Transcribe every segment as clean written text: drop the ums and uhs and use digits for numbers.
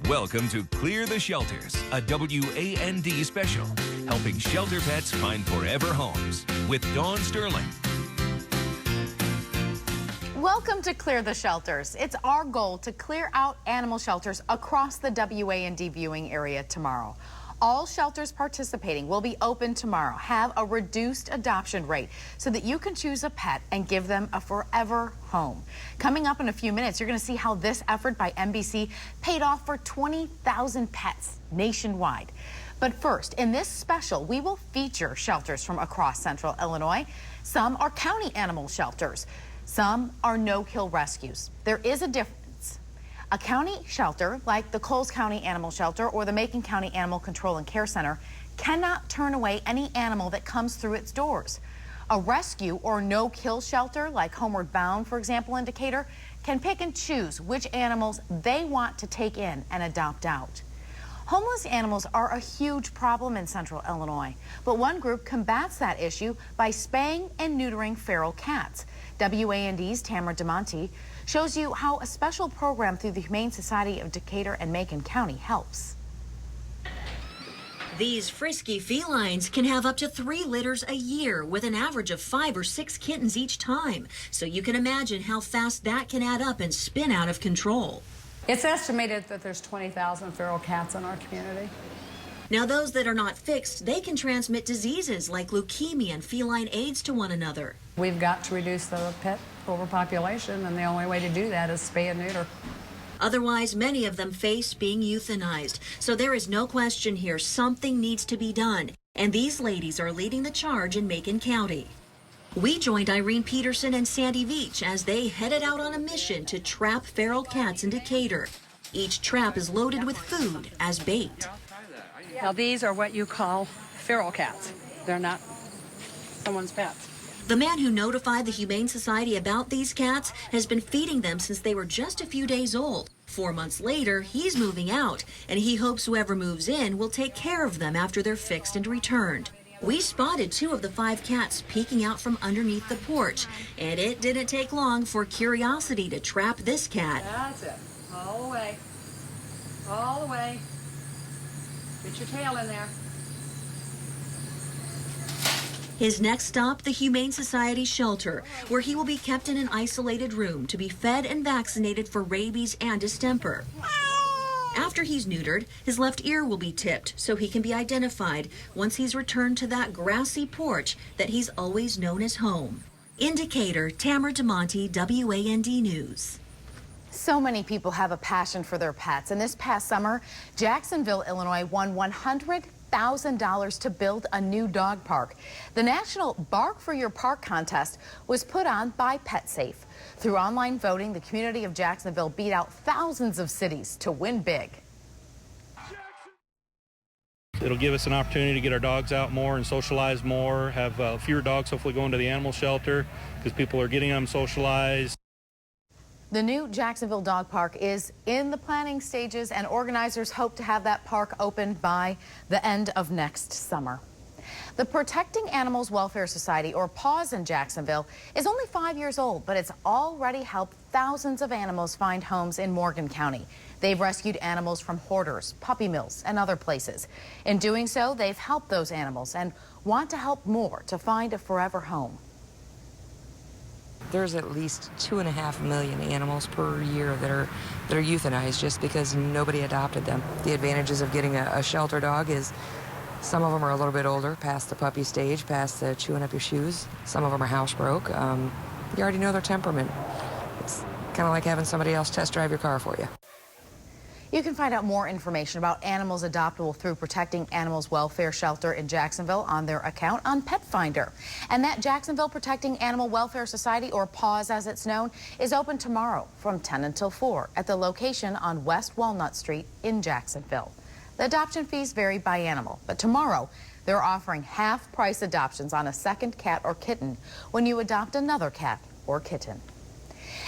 Welcome to Clear the Shelters, a WAND special, helping shelter pets find forever homes with Dawn Sterling. Welcome to Clear the Shelters. It's our goal to clear out animal shelters across the WAND viewing area tomorrow. All shelters participating will be open tomorrow, have a reduced adoption rate so that you can choose a pet and give them a forever home. Coming up in a few minutes, you're going to see how this effort by NBC paid off for 20,000 pets nationwide. But first, in this special, we will feature shelters from across central Illinois. Some are county animal shelters. Some are no-kill rescues. There is a difference. A county shelter, like the Coles County Animal Shelter or the Macon County Animal Control and Care Center, cannot turn away any animal that comes through its doors. A rescue or no-kill shelter, like Homeward Bound, for example, in Decatur, can pick and choose which animals they want to take in and adopt out. Homeless animals are a huge problem in central Illinois, but one group combats that issue by spaying and neutering feral cats. WAND's Tamara DeMonte shows you how a special program through the Humane Society of Decatur and Macon County helps. These frisky felines can have up to 3 litters a year with an average of 5 or 6 kittens each time. So you can imagine how fast that can add up and spin out of control. It's estimated that there's 20,000 feral cats in our community. Now, those that are not fixed, they can transmit diseases like leukemia and feline AIDS to one another. We've got to reduce the pet overpopulation, and the only way to do that is spay and neuter. Otherwise, many of them face being euthanized. So there is no question here, something needs to be done. And these ladies are leading the charge in Macon County. We joined Irene Peterson and Sandy Veach as they headed out on a mission to trap feral cats in Decatur. Each trap is loaded with food as bait. Now, these are what you call feral cats. They're not someone's pets. The man who notified the Humane Society about these cats has been feeding them since they were just a few days old. 4 months later, he's moving out, and he hopes whoever moves in will take care of them after they're fixed and returned. We spotted 2 of the 5 cats peeking out from underneath the porch, and it didn't take long for curiosity to trap this cat. That's it. All the way. All the way. Get your tail in there. His next stop, the Humane Society shelter, where he will be kept in an isolated room to be fed and vaccinated for rabies and distemper. After he's neutered, his left ear will be tipped so he can be identified once he's returned to that grassy porch that he's always known as home. In Decatur, Tamara DeMonte, WAND News. So many people have a passion for their pets, and this past summer, Jacksonville, Illinois won $100,000 to build a new dog park. The National Bark for Your Park contest was put on by PetSafe. Through online voting, the community of Jacksonville beat out thousands of cities to win big. It'll give us an opportunity to get our dogs out more and socialize more, have fewer dogs hopefully going to the animal shelter because people are getting them socialized. The new Jacksonville Dog Park is in the planning stages, and organizers hope to have that park open by the end of next summer. The Protecting Animals Welfare Society, or PAWS in Jacksonville, is only 5 years old, but it's already helped thousands of animals find homes in Morgan County. They've rescued animals from hoarders, puppy mills, and other places. In doing so, they've helped those animals and want to help more to find a forever home. There's at least 2.5 million animals per year that are euthanized just because nobody adopted them. The advantages of getting a shelter dog is some of them are a little bit older, past the puppy stage, past the chewing up your shoes. Some of them are housebroke. You already know their temperament. It's kind of like having somebody else test drive your car for you. You can find out more information about animals adoptable through Protecting Animals Welfare Shelter in Jacksonville on their account on Pet Finder. And that Jacksonville Protecting Animal Welfare Society, or PAWS as it's known, is open tomorrow from 10 until 4 at the location on West Walnut Street in Jacksonville. The adoption fees vary by animal, but tomorrow they're offering half-price adoptions on a second cat or kitten when you adopt another cat or kitten.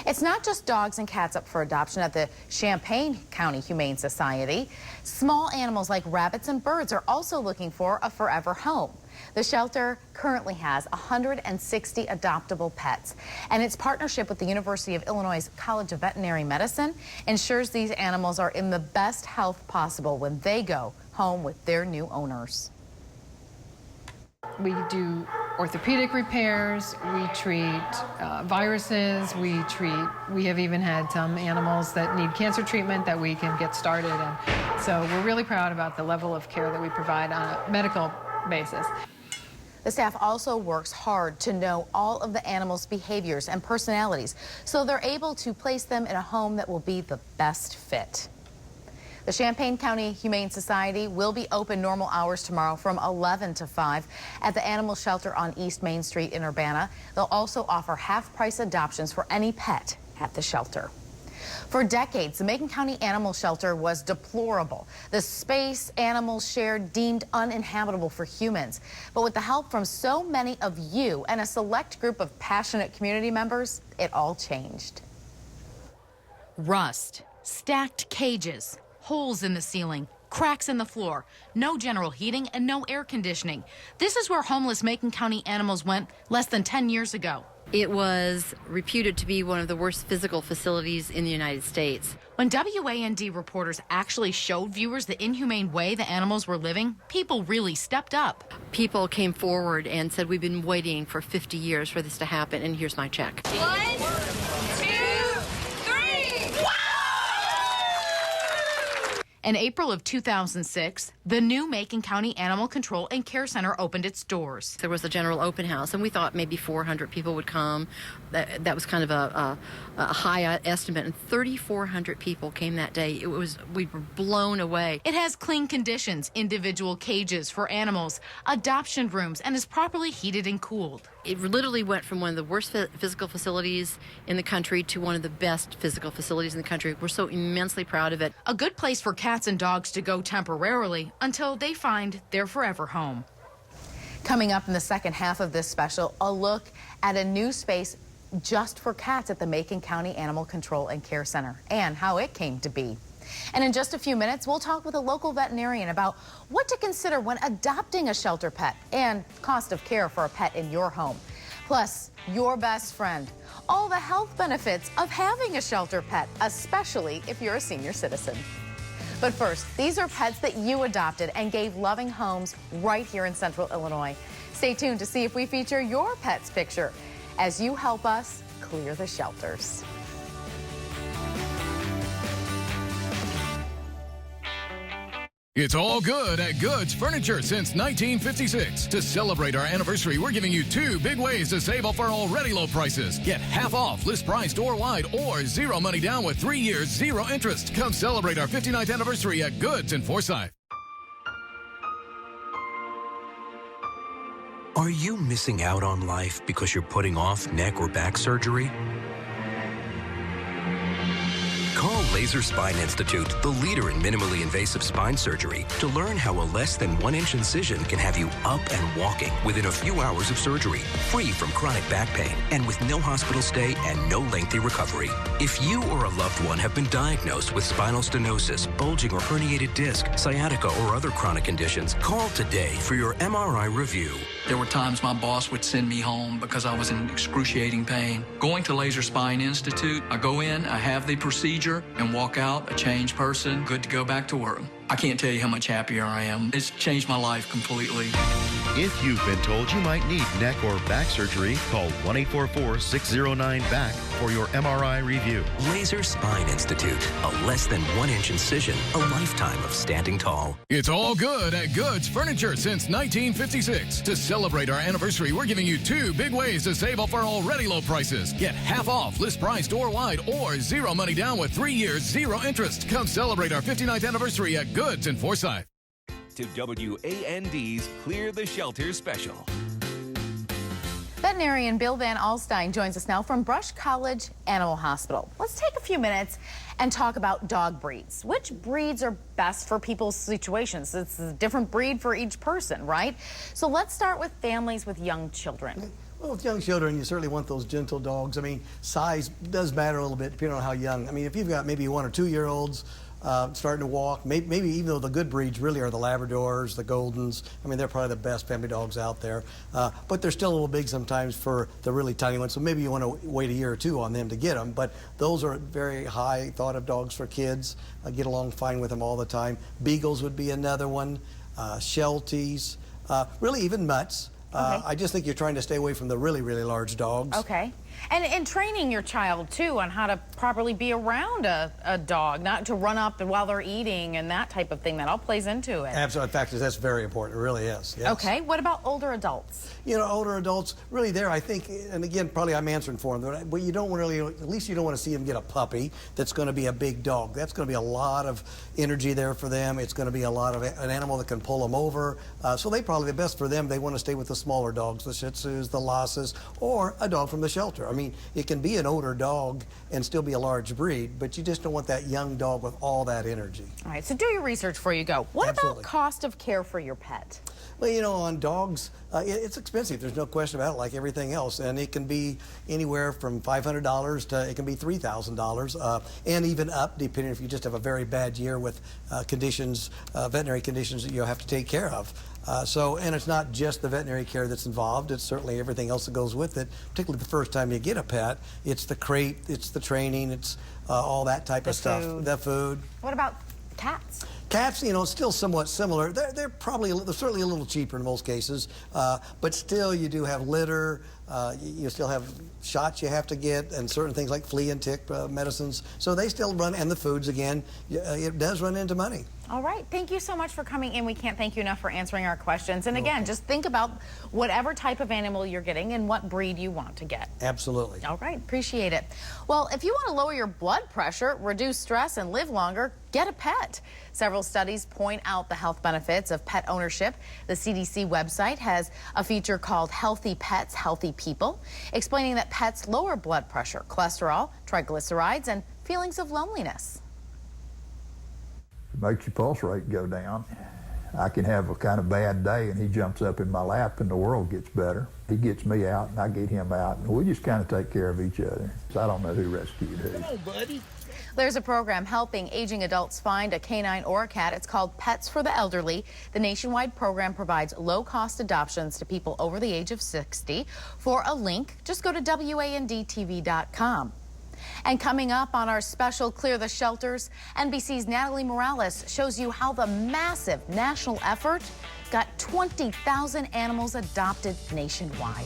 It's not just dogs and cats up for adoption at the Champaign County Humane Society. Small animals like rabbits and birds are also looking for a forever home. The shelter currently has 160 adoptable pets, and its partnership with the University of Illinois College of Veterinary Medicine ensures these animals are in the best health possible when they go home with their new owners. We do orthopedic repairs, we treat viruses, we have even had some animals that need cancer treatment that we can get started. And so we're really proud about the level of care that we provide on a medical basis. The staff also works hard to know all of the animals' behaviors and personalities, so they're able to place them in a home that will be the best fit. The Champaign County Humane Society will be open normal hours tomorrow from 11 to 5 at the animal shelter on East Main Street in Urbana. They'll also offer half-price adoptions for any pet at the shelter. For decades, the Macon County Animal Shelter was deplorable. The space animals shared deemed uninhabitable for humans. But with the help from so many of you and a select group of passionate community members, it all changed. Rust, stacked cages, holes in the ceiling, cracks in the floor, no general heating and no air conditioning. This is where homeless Macon County animals went less than 10 years ago. It was reputed to be one of the worst physical facilities in the United States. When WAND reporters actually showed viewers the inhumane way the animals were living, people really stepped up. People came forward and said, we've been waiting for 50 years for this to happen, and here's my check. 1, 2, 3. In April of 2006, the new Macon County Animal Control and Care Center opened its doors. There was a general open house, and we thought maybe 400 people would come. That was kind of a high estimate, and 3,400 people came that day. We were blown away. It has clean conditions, individual cages for animals, adoption rooms, and is properly heated and cooled. It literally went from one of the worst physical facilities in the country to one of the best physical facilities in the country. We're so immensely proud of it. A good place for cats and dogs to go temporarily until they find their forever home. Coming up in the second half of this special, a look at a new space just for cats at the Macon County Animal Control and Care Center and how it came to be. And in just a few minutes, we'll talk with a local veterinarian about what to consider when adopting a shelter pet and cost of care for a pet in your home. Plus, your best friend, all the health benefits of having a shelter pet, especially if you're a senior citizen. But first, these are pets that you adopted and gave loving homes right here in Central Illinois. Stay tuned to see if we feature your pet's picture as you help us clear the shelters. It's all good at Goods Furniture since 1956. To celebrate our anniversary, we're giving you 2 big ways to save off our already low prices. Get half off, list price store-wide, or 0 money down with 3 years, 0 interest. Come celebrate our 59th anniversary at Goods in Forsyth. Are you missing out on life because you're putting off neck or back surgery? Call Laser Spine Institute, the leader in minimally invasive spine surgery, to learn how a less than 1-inch incision can have you up and walking within a few hours of surgery, free from chronic back pain, and with no hospital stay and no lengthy recovery. If you or a loved one have been diagnosed with spinal stenosis, bulging or herniated disc, sciatica, or other chronic conditions, call today for your MRI review. There were times my boss would send me home because I was in excruciating pain. Going to Laser Spine Institute, I go in, I have the procedure, and walk out a changed person, good to go back to work. I can't tell you how much happier I am. It's changed my life completely. If you've been told you might need neck or back surgery, call 1-844-609-BACK for your MRI review. Laser Spine Institute, a less than 1-inch incision, a lifetime of standing tall. It's all good at Goods Furniture since 1956. To celebrate our anniversary, we're giving you 2 big ways to save off our already low prices. Get half off, list price store-wide, or 0 money down with 3 years, 0 interest. Come celebrate our 59th anniversary at Goods in Forsyth. To WAND's Clear the Shelters special. Veterinarian Bill Van Alstyne joins us now from Brush College Animal Hospital. Let's take a few minutes and talk about dog breeds. Which breeds are best for people's situations? It's a different breed for each person, right? So let's start with families with young children. Well, with young children, you certainly want those gentle dogs. I mean, size does matter a little bit depending on how young. I mean, if you've got maybe 1 or 2 year olds, starting to walk. Maybe even though the good breeds really are the Labradors, the Goldens. I mean, they're probably the best family dogs out there. But they're still a little big sometimes for the really tiny ones. So maybe you want to wait a year or two on them to get them. But those are very high thought of dogs for kids. I get along fine with them all the time. Beagles would be another one. Shelties, really even mutts. I just think you're trying to stay away from the really, really large dogs. Okay. And training your child, too, on how to properly be around a dog, not to run up while they're eating and that type of thing. That all plays into it. Absolutely. In fact, that's very important. It really is. Yes. Okay. What about older adults? You know, older adults, really there, I think, and again, probably I'm answering for them, but you don't really, at least you don't want to see them get a puppy that's going to be a big dog. That's going to be a lot of energy there for them. It's going to be a lot of an animal that can pull them over. So they probably, the best for them, they want to stay with the smaller dogs, the Shih Tzus, the Lhasas, or a dog from the shelter. I mean, it can be an older dog and still be a large breed, but you just don't want that young dog with all that energy. All right, so do your research before you go. What about cost of care for your pet? Well, you know, on dogs, it's expensive. There's no question about it, like everything else. And it can be anywhere from $500 to it can be $3,000, and even up, depending if you just have a very bad year with conditions, veterinary conditions that you have to take care of. And it's not just the veterinary care that's involved. It's certainly everything else that goes with it, particularly the first time you get a pet. It's the crate, it's the training, it's all that type of stuff. The food. What about cats? Cats, you know, still somewhat similar. They're certainly a little cheaper in most cases, but still you do have litter. You still have shots you have to get, and certain things like flea and tick medicines. So they still run, and the foods again. It does run into money. All right. Thank you so much for coming in. We can't thank you enough for answering our questions. And again, just think about whatever type of animal you're getting and what breed you want to get. Absolutely. All right. Appreciate it. Well, if you want to lower your blood pressure, reduce stress, and live longer, get a pet. Several studies point out the health benefits of pet ownership. The CDC website has a feature called Healthy Pets, Healthy People, explaining that pets lower blood pressure, cholesterol, triglycerides, and feelings of loneliness. It makes your pulse rate go down. I can have a kind of bad day and he jumps up in my lap and the world gets better. He gets me out and I get him out, and we just kind of take care of each other. So I don't know who rescued who. Come on, buddy. There's a program helping aging adults find a canine or a cat. It's called Pets for the Elderly. The nationwide program provides low-cost adoptions to people over the age of 60. For a link, just go to WANDTV.com. And coming up on our special Clear the Shelters, NBC's Natalie Morales shows you how the massive national effort got 20,000 animals adopted nationwide.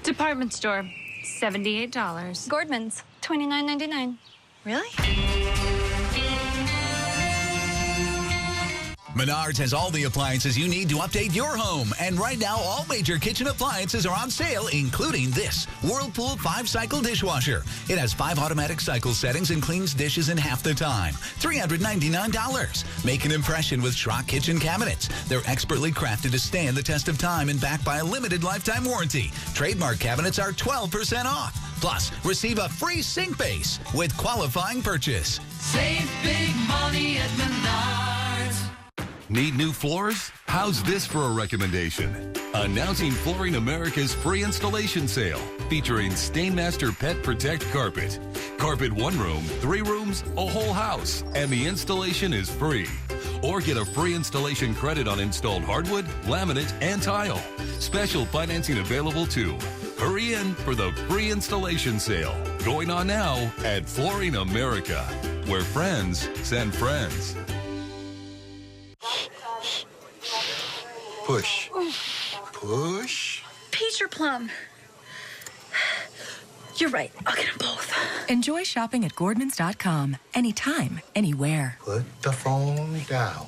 Department store, $78. Gordman's, $29.99. Really? Menards has all the appliances you need to update your home. And right now, all major kitchen appliances are on sale, including this Whirlpool 5-cycle dishwasher. It has 5 automatic cycle settings and cleans dishes in half the time. $399. Make an impression with Schrock kitchen cabinets. They're expertly crafted to stand the test of time and backed by a limited lifetime warranty. Trademark cabinets are 12% off. Plus, receive a free sink base with qualifying purchase. Save big money at Menards. Need new floors? How's this for a recommendation? Announcing Flooring America's free installation sale, featuring Stainmaster Pet Protect Carpet. Carpet 1 room, 3 rooms, a whole house, and the installation is free. Or get a free installation credit on installed hardwood, laminate, and tile. Special financing available too. Hurry in for the free installation sale. Going on now at Flooring America, where friends send friends. Push. Push. Peach or plum? You're right. I'll get them both. Enjoy shopping at Gordmans.com. Anytime, anywhere. Put the phone down.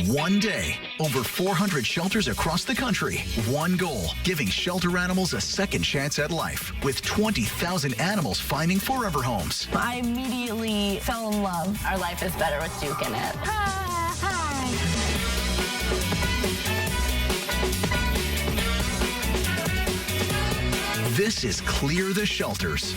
One day, over 400 shelters across the country. One goal, giving shelter animals a second chance at life, with 20,000 animals finding forever homes. I immediately fell in love. Our life is better with Duke in it. This is Clear the Shelters.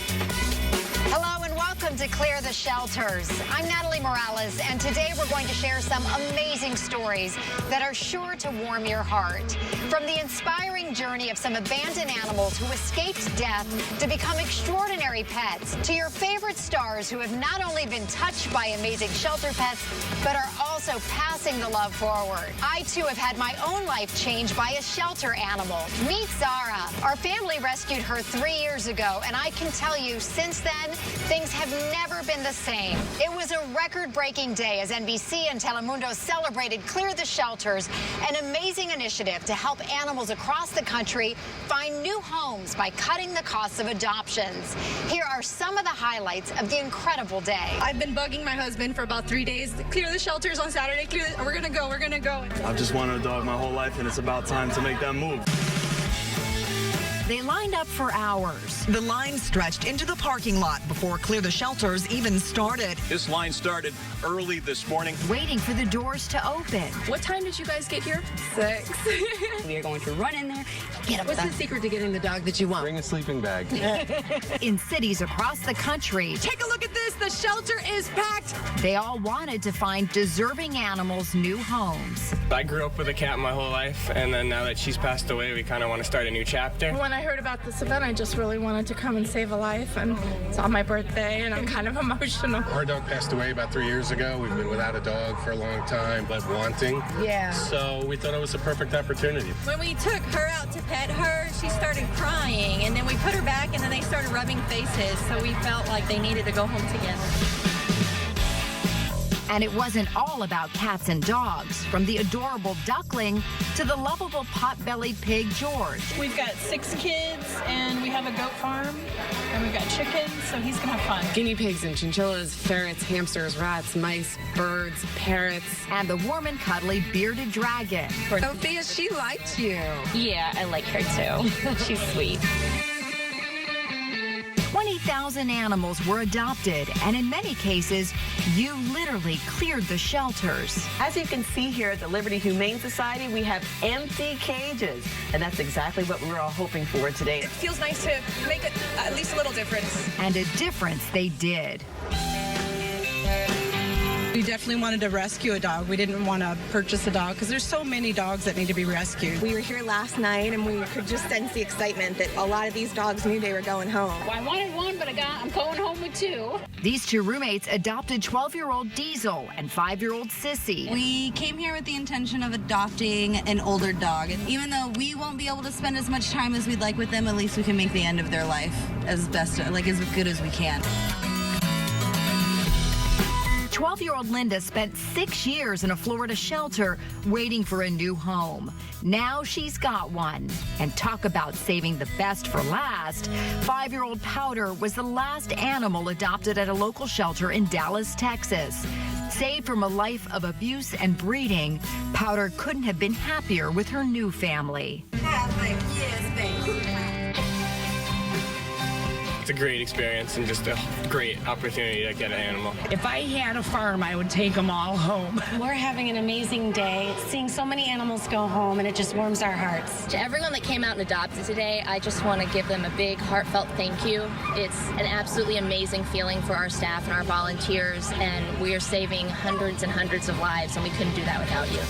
Hello and welcome to Clear the Shelters. I'm Natalie Morales, and today we're going to share some amazing stories that are sure to warm your heart. From the inspiring journey of some abandoned animals who escaped death to become extraordinary pets, to your favorite stars who have not only been touched by amazing shelter pets, but are also passing the love forward. I, too, have had my own life changed by a shelter animal. Meet Zara. Our family rescued her 3 years ago, and I can tell you, since then, things have never been the same. It was a record-breaking day as NBC and Telemundo celebrated Clear the Shelters, an amazing initiative to help animals across the country find new homes by cutting the costs of adoptions. Here are some of the highlights of the incredible day. I've been bugging my husband for about 3 days. Clear the shelters on Saturday. We're gonna go. We're gonna go. I've just wanted a dog my whole life, and it's about time to make that move. They lined up for hours. The line stretched into the parking lot before Clear the Shelters even started. This line started early this morning. Waiting for the doors to open. What time did you guys get here? 6. We are going to run in there. What's the secret to getting the dog that you want? Bring a sleeping bag. In cities across the country. Take a look at this. The shelter is packed. They all wanted to find deserving animals new homes. I grew up with a cat my whole life, and then now that she's passed away, we kind of want to start a new chapter. When I heard about this event, I just really wanted to come and save a life, and it's on my birthday, and I'm kind of emotional. Our dog passed away about 3 years ago. We've been without a dog for a long time, but wanting. Yeah. So we thought it was a perfect opportunity. When we took her out to pet her, she started crying, and then we put her back, and then they started rubbing faces, so we felt like they needed to go home together. And it wasn't all about cats and dogs, from the adorable duckling to the lovable pot-bellied pig George. We've got 6 kids, and we have a goat farm, and we've got chickens, so he's gonna have fun. Guinea pigs and chinchillas, ferrets, hamsters, rats, mice, birds, parrots. And the warm and cuddly bearded dragon. Sophia, she liked you. Yeah, I like her too. She's sweet. 20,000 animals were adopted, and in many cases, you literally cleared the shelters. As you can see here at the Liberty Humane Society, we have empty cages, and that's exactly what we were all hoping for today. It feels nice to make at least a little difference. And a difference they did. We definitely wanted to rescue a dog. We didn't want to purchase a dog because there's so many dogs that need to be rescued. We were here last night and we could just sense the excitement that a lot of these dogs knew they were going home. Well, I wanted one, but I'm going home with 2. These 2 roommates adopted 12-year-old Diesel and 5-year-old Sissy. We came here with the intention of adopting an older dog. Even though we won't be able to spend as much time as we'd like with them, at least we can make the end of their life as good as we can. 12-year-old Linda spent 6 years in a Florida shelter waiting for a new home. Now she's got one. And talk about saving the best for last. 5-year-old Powder was the last animal adopted at a local shelter in Dallas, Texas. Saved from a life of abuse and breeding, Powder couldn't have been happier with her new family. It's a great experience and just a great opportunity to get an animal. If I had a farm, I would take them all home. We're having an amazing day, seeing so many animals go home, and it just warms our hearts. To everyone that came out and adopted today, I just want to give them a big, heartfelt thank you. It's an absolutely amazing feeling for our staff and our volunteers, and we are saving hundreds and hundreds of lives, and we couldn't do that without you.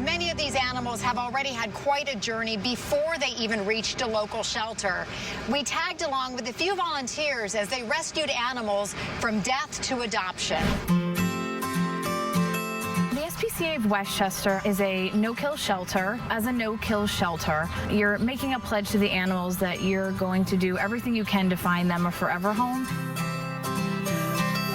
Many of these animals have already had quite a journey before they even reached a local shelter. We tagged along with a few volunteers as they rescued animals from death to adoption. The SPCA of Westchester is a no-kill shelter. As a no-kill shelter, you're making a pledge to the animals that you're going to do everything you can to find them a forever home.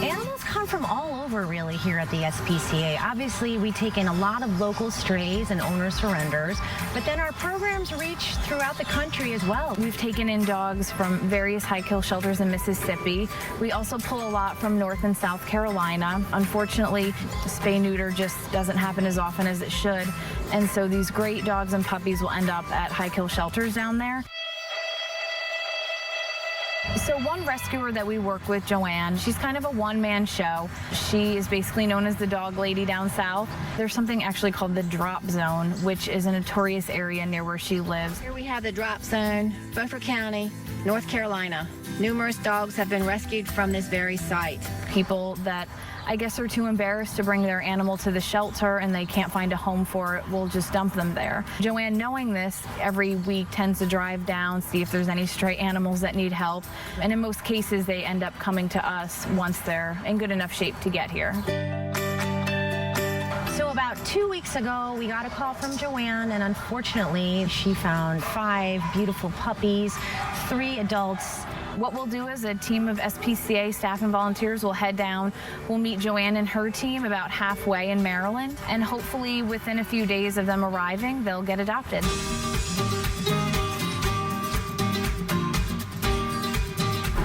Animals come from all over, really, here at the SPCA. Obviously, we take in a lot of local strays and owner surrenders, but then our programs reach throughout the country as well. We've taken in dogs from various high-kill shelters in Mississippi. We also pull a lot from North and South Carolina. Unfortunately, spay-neuter just doesn't happen as often as it should, and so these great dogs and puppies will end up at high-kill shelters down there. So one rescuer that we work with, Joanne, she's kind of a one-man show. She is basically known as the dog lady down south. There's something actually called the drop zone, which is a notorious area near where she lives. Here we have the drop zone, Beaufort County, North Carolina. Numerous dogs have been rescued from this very site. People that I guess are too embarrassed to bring their animal to the shelter and they can't find a home for it, we'll just dump them there. Joanne, knowing this, every week tends to drive down, see if there's any stray animals that need help. And in most cases, they end up coming to us once they're in good enough shape to get here. So about 2 weeks ago, we got a call from Joanne, and unfortunately, she found 5 beautiful puppies, 3 adults. What we'll do is a team of SPCA staff and volunteers will head down. We'll meet Joanne and her team about halfway in Maryland, and hopefully within a few days of them arriving, they'll get adopted.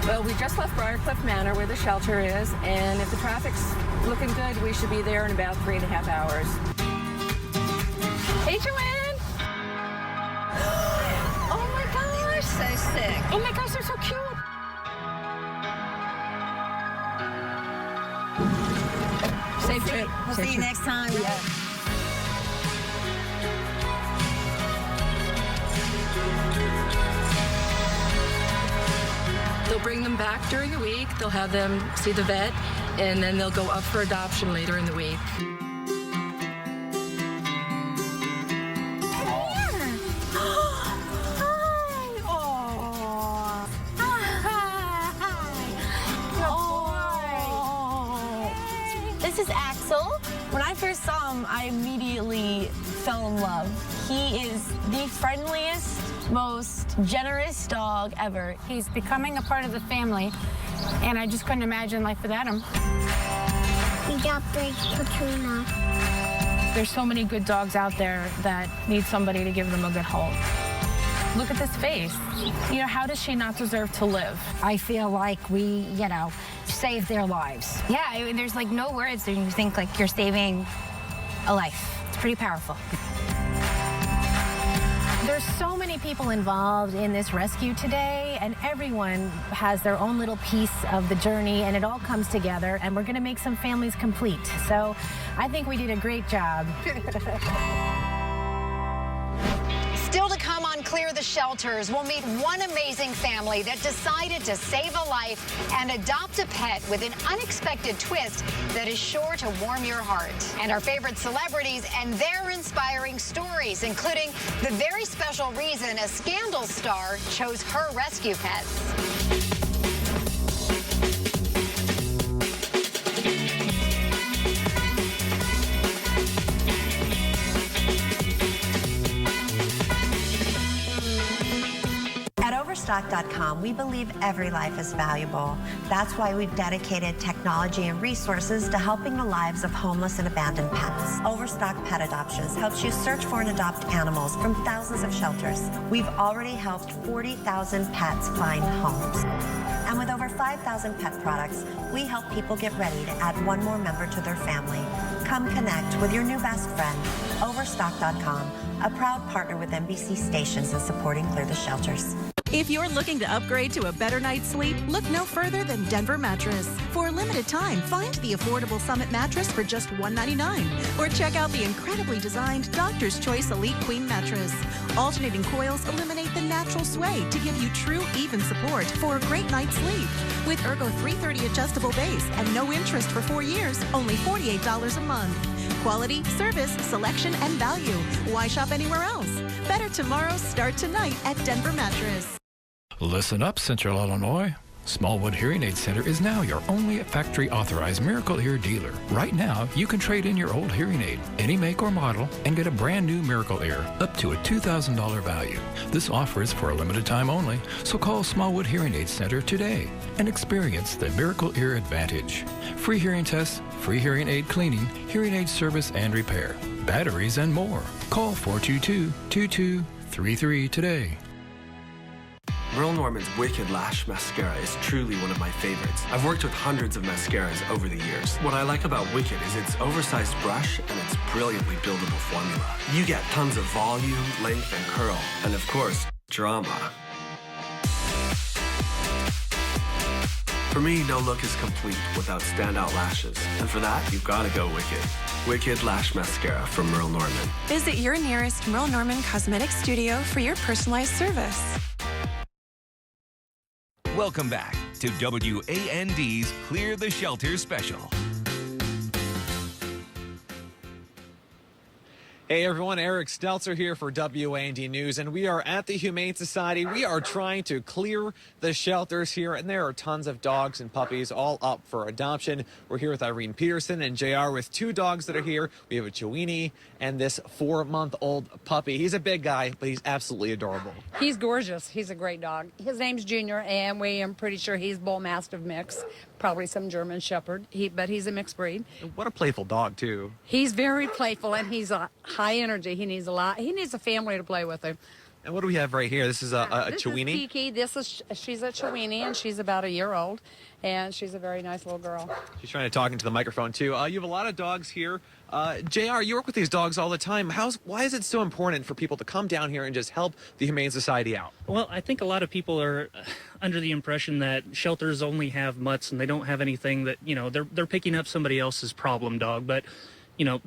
Well, we just left Briarcliff Manor where the shelter is, and if the traffic's looking good, we should be there in about 3.5 hours. Hey, Joanne! Oh my gosh, so sick. Oh my gosh, they're so cute! Safe trip. We'll see you next time. Yeah. They'll bring them back during the week. They'll have them see the vet, and then they'll go up for adoption later in the week. This is Axel. When I first saw him, I immediately fell in love. He is the friendliest, most generous dog ever. He's becoming a part of the family, and I just couldn't imagine life without him. We got big Katrina. There's so many good dogs out there that need somebody to give them a good home. Look at this face. You know, how does she not deserve to live? I feel like we, saved their lives. Yeah, there's like no words that you think like you're saving a life. It's pretty powerful. There's so many people involved in this rescue today, and everyone has their own little piece of the journey, and it all comes together, and we're going to make some families complete. So I think we did a great job. Still to come on Clear the Shelters, we'll meet one amazing family that decided to save a life and adopt a pet with an unexpected twist that is sure to warm your heart. And our favorite celebrities and their inspiring stories, including the very special reason a Scandal star chose her rescue pets. Overstock.com, we believe every life is valuable. That's why we've dedicated technology and resources to helping the lives of homeless and abandoned pets. Overstock Pet Adoptions helps you search for and adopt animals from thousands of shelters. We've already helped 40,000 pets find homes. And with over 5,000 pet products, we help people get ready to add one more member to their family. Come connect with your new best friend. Overstock.com, a proud partner with NBC stations in supporting Clear the Shelters. If you're looking to upgrade to a better night's sleep, look no further than Denver Mattress. For a limited time, find the affordable Summit mattress for just $199. Or check out the incredibly designed Doctor's Choice Elite Queen mattress. Alternating coils eliminate the natural sway to give you true even support for a great night's sleep. With Ergo 330 adjustable base and no interest for 4 years, only $48 a month. Quality, service, selection, and value. Why shop anywhere else? Better tomorrows start tonight at Denver Mattress. Listen up, Central Illinois. Smallwood Hearing Aid Center is now your only factory-authorized Miracle Ear dealer. Right now, you can trade in your old hearing aid, any make or model, and get a brand new Miracle Ear, up to a $2,000 value. This offer is for a limited time only, so call Smallwood Hearing Aid Center today and experience the Miracle Ear advantage. Free hearing tests, free hearing aid cleaning, hearing aid service and repair, batteries, and more. Call 422-2233 today. Merle Norman's Wicked Lash Mascara is truly one of my favorites. I've worked with hundreds of mascaras over the years. What I like about Wicked is its oversized brush and its brilliantly buildable formula. You get tons of volume, length, and curl, and of course, drama. For me, no look is complete without standout lashes. And for that, you've got to go Wicked. Wicked Lash Mascara from Merle Norman. Visit your nearest Merle Norman Cosmetic Studio for your personalized service. Welcome back to WAND's Clear the Shelter Special. Hey everyone, Eric Stelzer here for WAND News, and we are at the Humane Society. We are trying to clear the shelters here, and there are tons of dogs and puppies all up for adoption. We're here with Irene Peterson and JR with two dogs that are here. We have a Chiweenie and this 4-month-old puppy. He's a big guy, but he's absolutely adorable. He's gorgeous. He's a great dog. His name's Junior, and we am pretty sure he's Bull Mastiff mix, probably some German Shepherd, but he's a mixed breed. What a playful dog, too. He's very playful, and he's a high energy. He needs a lot. He needs a family to play with him. And what do we have right here? This is a Chiweenie? This is Kiki. She's a Chiweenie, and she's about a year old, and she's a very nice little girl. She's trying to talk into the microphone, too. You have a lot of dogs here. JR, you work with these dogs all the time. Why is it so important for people to come down here and just help the Humane Society out? Well, I think a lot of people are under the impression that shelters only have mutts and they don't have anything that, they're picking up somebody else's problem dog. But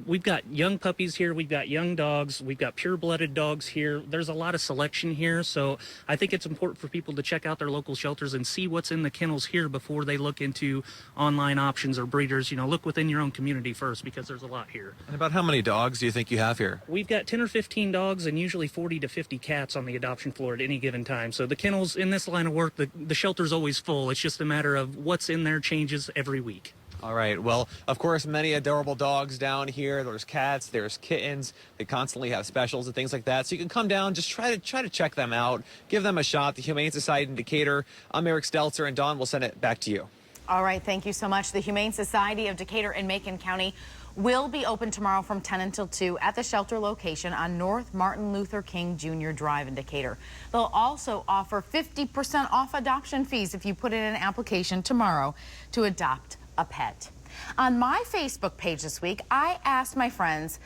we've got young puppies here, we've got young dogs, we've got pure-blooded dogs here. There's a lot of selection here, so I think it's important for people to check out their local shelters and see what's in the kennels here before they look into online options or breeders. Look within your own community first, because there's a lot here. And about how many dogs do you think you have here? We've got 10 or 15 dogs and usually 40 to 50 cats on the adoption floor at any given time. So the kennels in this line of work, the shelter's always full. It's just a matter of what's in there changes every week. All right. Well, of course, many adorable dogs down here. There's cats, there's kittens. They constantly have specials and things like that. So you can come down, just try to check them out, give them a shot. The Humane Society in Decatur. I'm Eric Stelzer, and Dawn will send it back to you. All right. Thank you so much. The Humane Society of Decatur and Macon County will be open tomorrow from 10 until 2 at the shelter location on North Martin Luther King Jr. Drive in Decatur. They'll also offer 50% off adoption fees if you put in an application tomorrow to adopt a pet. On my Facebook page this week, I asked my friends,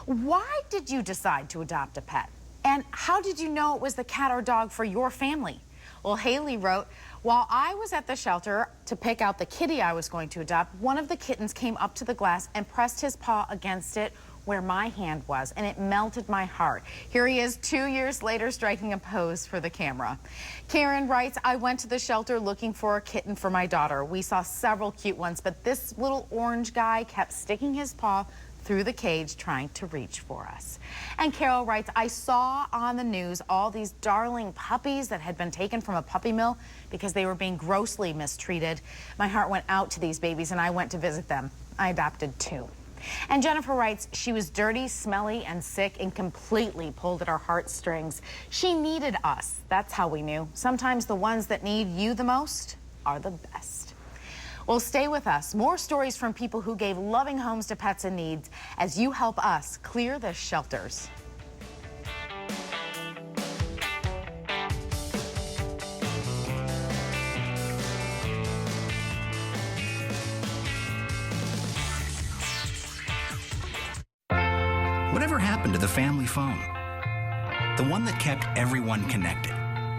why did you decide to adopt a pet? And how did you know it was the cat or dog for your family? Well, Haley wrote, while I was at the shelter to pick out the kitty I was going to adopt, one of the kittens came up to the glass and pressed his paw against it where my hand was, and it melted my heart. Here he is 2 years later striking a pose for the camera. Karen writes, I went to the shelter looking for a kitten for my daughter. We saw several cute ones, but this little orange guy kept sticking his paw through the cage trying to reach for us. And Carol writes, I saw on the news all these darling puppies that had been taken from a puppy mill because they were being grossly mistreated. My heart went out to these babies and I went to visit them. I adopted 2. And Jennifer writes, she was dirty, smelly, and sick and completely pulled at our heartstrings. She needed us. That's how we knew. Sometimes the ones that need you the most are the best. Well, stay with us. More stories from people who gave loving homes to pets in need as you help us clear the shelters. Whatever happened to the family phone? The one that kept everyone connected.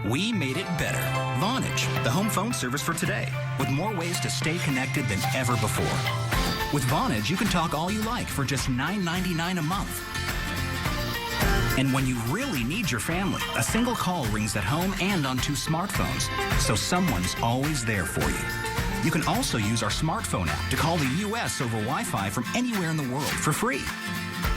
We made it better. Vonage, the home phone service for today, with more ways to stay connected than ever before. With Vonage, you can talk all you like for just $9.99 a month. And when you really need your family, a single call rings at home and on 2 smartphones, so someone's always there for you. You can also use our smartphone app to call the U.S. over Wi-Fi from anywhere in the world for free.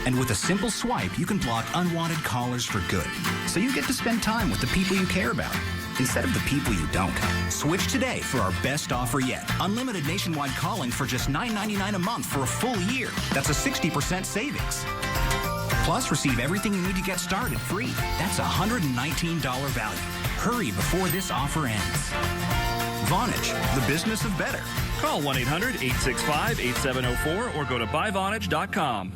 And with a simple swipe, you can block unwanted callers for good. So you get to spend time with the people you care about instead of the people you don't. Switch today for our best offer yet. Unlimited nationwide calling for just $9.99 a month for a full year. That's a 60% savings. Plus, receive everything you need to get started free. That's a $119 value. Hurry before this offer ends. Vonage, the business of better. Call 1-800-865-8704 or go to buyvonage.com.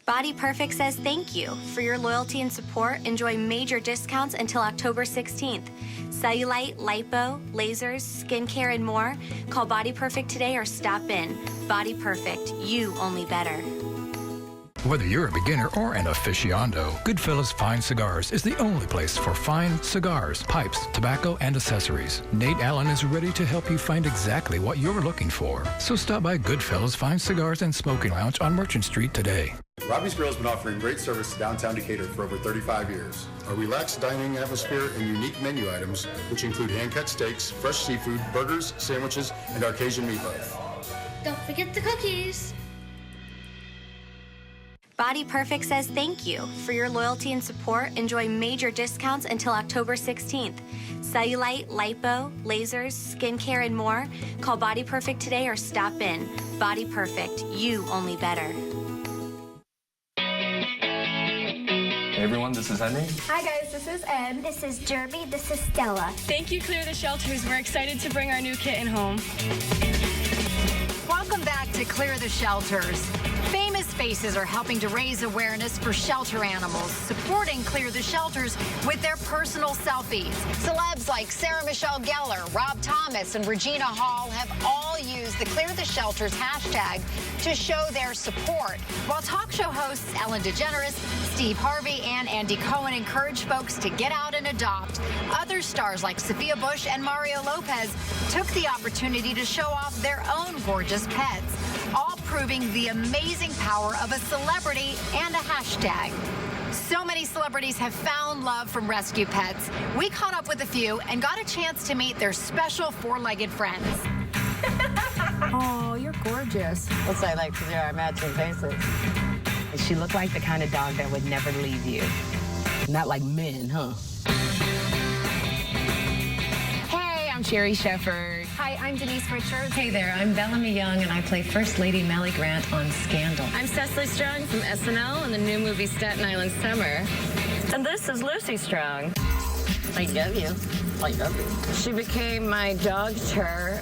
Body Perfect says thank you. For your loyalty and support, enjoy major discounts until October 16th. Cellulite, lipo, lasers, skincare, and more. Call Body Perfect today or stop in. Body Perfect, you only better. Whether you're a beginner or an aficionado, Goodfellas Fine Cigars is the only place for fine cigars, pipes, tobacco, and accessories. Nate Allen is ready to help you find exactly what you're looking for. So stop by Goodfellas Fine Cigars and Smoking Lounge on Merchant Street today. Robbie's Grill has been offering great service to downtown Decatur for over 35 years. Our relaxed dining atmosphere and unique menu items, which include hand-cut steaks, fresh seafood, burgers, sandwiches, and our Cajun meatloaf. Don't forget the cookies. Body Perfect says thank you. For your loyalty and support, enjoy major discounts until October 16th. Cellulite, lipo, lasers, skincare, and more. Call Body Perfect today or stop in. Body Perfect, you only better. Hey everyone, this is Henry. Hi guys, this is Ed. This is Jeremy. This is Stella. Thank you, Clear the Shelters. We're excited to bring our new kitten home. Welcome back to Clear the Shelters. Famous faces are helping to raise awareness for shelter animals, supporting Clear the Shelters with their personal selfies. Celebs like Sarah Michelle Gellar, Rob Thomas, and Regina Hall have all used the Clear the Shelters hashtag to show their support, while talk show hosts Ellen DeGeneres, Steve Harvey, and Andy Cohen encourage folks to get out and adopt. Other stars like Sophia Bush and Mario Lopez took the opportunity to show off their own gorgeous pets, all proving the amazing power of a celebrity and a hashtag. So many celebrities have found love from rescue pets. We caught up with a few and got a chance to meet their special four-legged friends. Oh, you're gorgeous. That's what I like to do, our matching faces. She looked like the kind of dog that would never leave you. Not like men, huh? Hey, I'm Sherry Shepherd. Hi, I'm Denise Richards. Hey there, I'm Bellamy Young, and I play First Lady Melly Grant on Scandal. I'm Cecily Strong from SNL and the new movie Staten Island Summer. And this is Lucy Strong. I love you. I love you. She became my dog tour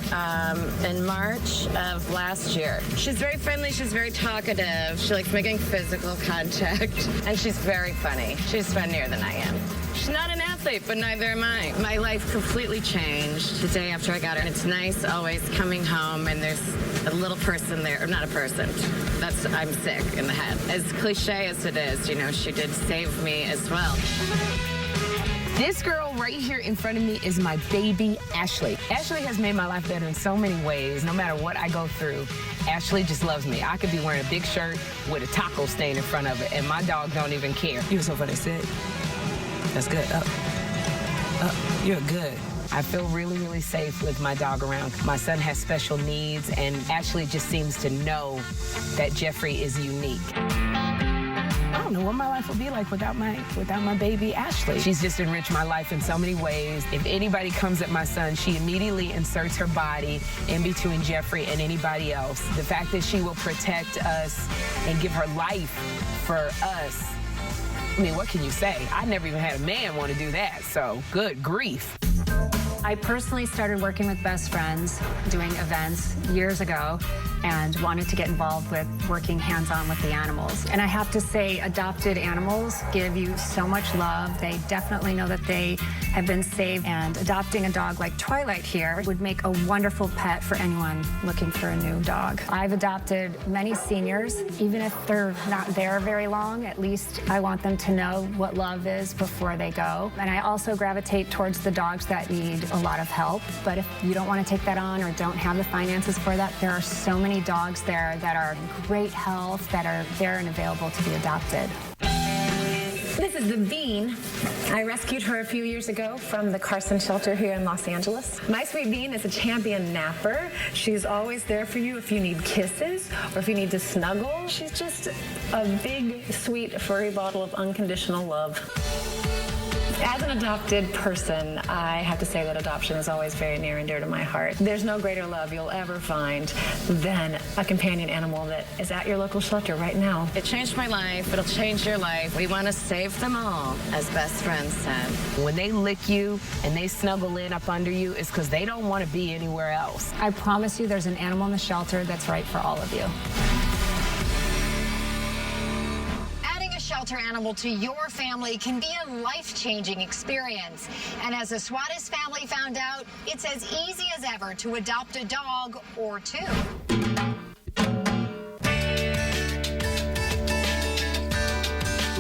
in March of last year. She's very friendly. She's very talkative. She likes making physical contact. And she's very funny. She's funnier than I am. She's not an athlete, but neither am I. My life completely changed the day after I got her. And it's nice always coming home and there's a little person there, or not a person. I'm sick in the head. As cliche as it is, you know, she did save me as well. This girl right here in front of me is my baby, Ashley. Ashley has made my life better in so many ways. No matter what I go through, Ashley just loves me. I could be wearing a big shirt with a taco stain in front of it, and my dog don't even care. You were so funny, sit. That's good. Up. You're good. I feel really, really safe with my dog around. My son has special needs, and Ashley just seems to know that Jeffrey is unique. I don't know what my life would be like without my baby Ashley. She's just enriched my life in so many ways. If anybody comes at my son, she immediately inserts her body in between Jeffrey and anybody else. The fact that she will protect us and give her life for us, I mean, what can you say? I never even had a man want to do that, so good grief. I personally started working with Best Friends, doing events years ago, and wanted to get involved with working hands-on with the animals. And I have to say, adopted animals give you so much love. They definitely know that they have been saved, and adopting a dog like Twilight here would make a wonderful pet for anyone looking for a new dog. I've adopted many seniors. Even if they're not there very long, at least I want them to know what love is before they go. And I also gravitate towards the dogs that need a lot of help. But if you don't want to take that on or don't have the finances for that, there are so many dogs there that are in great health, that are there and available to be adopted. This is the Bean. I rescued her a few years ago from the Carson shelter here in Los Angeles. My sweet Bean is a champion napper. She's always there for you if you need kisses or if you need to snuggle. She's just a big, sweet, furry bottle of unconditional love. As an adopted person, I have to say that adoption is always very near and dear to my heart. There's no greater love you'll ever find than a companion animal that is at your local shelter right now. It changed my life. It'll change your life. We want to save them all, as Best Friends said. When they lick you and they snuggle in up under you, it's because they don't want to be anywhere else. I promise you there's an animal in the shelter that's right for all of you. Shelter animal to your family can be a life-changing experience. And as the Suarez family found out, it's as easy as ever to adopt a dog or two.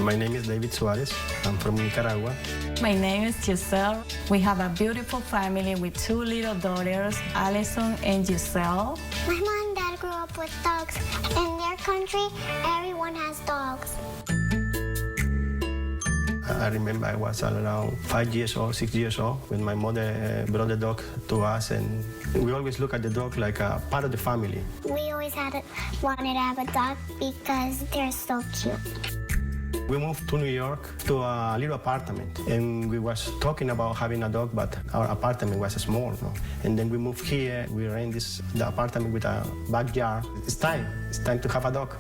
My name is David Suarez. I'm from Nicaragua. My name is Giselle. We have a beautiful family with 2 little daughters, Allison and Giselle. My mom and dad grew up with dogs. In their country, everyone has dogs. I remember I was around 5 years old, 6 years old, when my mother brought the dog to us, and we always look at the dog like a part of the family. We always wanted to have a dog because they're so cute. We moved to New York to a little apartment, and we was talking about having a dog, but our apartment was small. No? And then we moved here. We rent the apartment with a backyard. It's time to have a dog.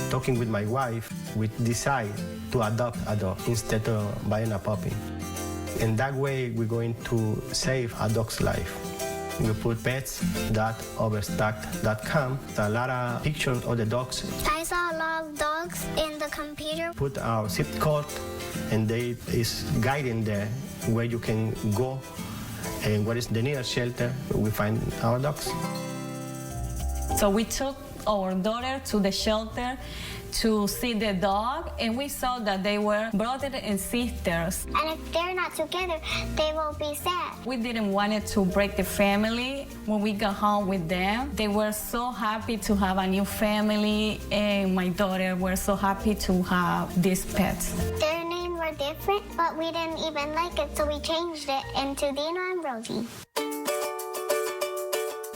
Talking with my wife, we decide to adopt a dog instead of buying a puppy. And that way, we're going to save a dog's life. We put pets.overstock.com. A lot of pictures of the dogs. I saw a lot of dogs in the computer. Put our zip code, and they is guiding there where you can go and what is the nearest shelter we find our dogs. So we took our daughter to the shelter to see the dog, and we saw that they were brothers and sisters. And if they're not together, they will be sad. We didn't want it to break the family. When we got home with them, they were so happy to have a new family, and my daughter were so happy to have these pets. Their names were different, but we didn't even like it, so we changed it into Dino and Rosie.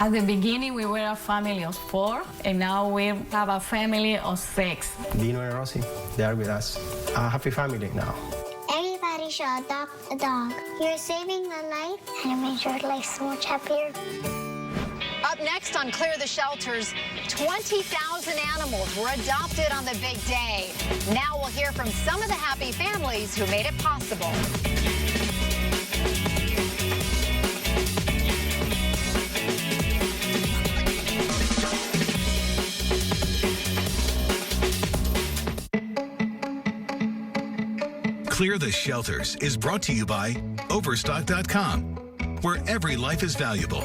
At the beginning, we were a family of 4, and now we have a family of 6. Dino and Rosie, they are with us. A happy family now. Everybody should adopt a dog. You're saving a life, and it makes your life so much happier. Up next on Clear the Shelters, 20,000 animals were adopted on the big day. Now we'll hear from some of the happy families who made it possible. Clear the Shelters is brought to you by Overstock.com, where every life is valuable.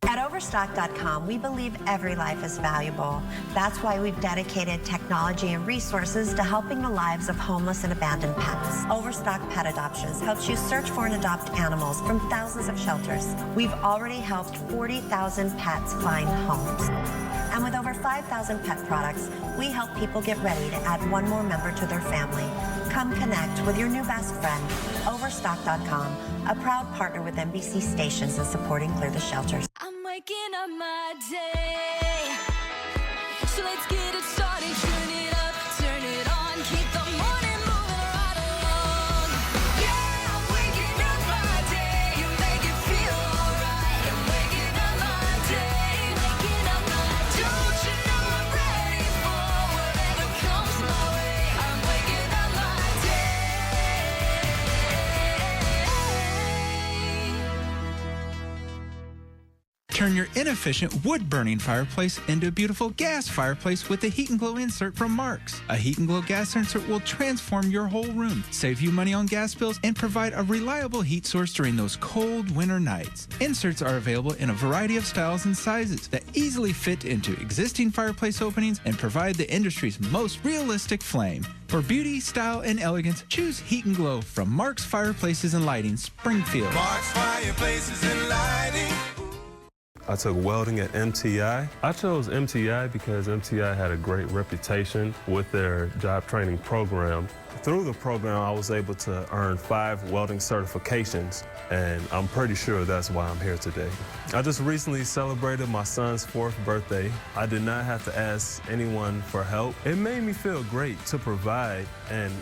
At Overstock.com, we believe every life is valuable. That's why we've dedicated technology and resources to helping the lives of homeless and abandoned pets. Overstock Pet Adoptions helps you search for and adopt animals from thousands of shelters. We've already helped 40,000 pets find homes. And with over 5,000 pet products, we help people get ready to add one more member to their family. Come connect with your new best friend. Overstock.com, a proud partner with NBC stations in supporting Clear the Shelters. I'm waking up my day, so let's get it started. Turn it up, turn it on, keep the morning moving right along. Yeah, I'm waking up my day, you make it feel alright. I'm waking up my day, waking up my day. Don't you know I'm ready for whatever comes my way. I'm waking up my Turn your inefficient wood-burning fireplace into a beautiful gas fireplace with the Heat and Glow insert from Marks. A Heat and Glow gas insert will transform your whole room, save you money on gas bills, and provide a reliable heat source during those cold winter nights. Inserts are available in a variety of styles and sizes that easily fit into existing fireplace openings and provide the industry's most realistic flame. For beauty, style, and elegance, choose Heat and Glow from Marks Fireplaces and Lighting, Springfield. Marks Fireplaces and Lighting. I took welding at MTI. I chose MTI because MTI had a great reputation with their job training program. Through the program, I was able to earn 5 welding certifications, and I'm pretty sure that's why I'm here today. I just recently celebrated my son's 4th birthday. I did not have to ask anyone for help. It made me feel great to provide and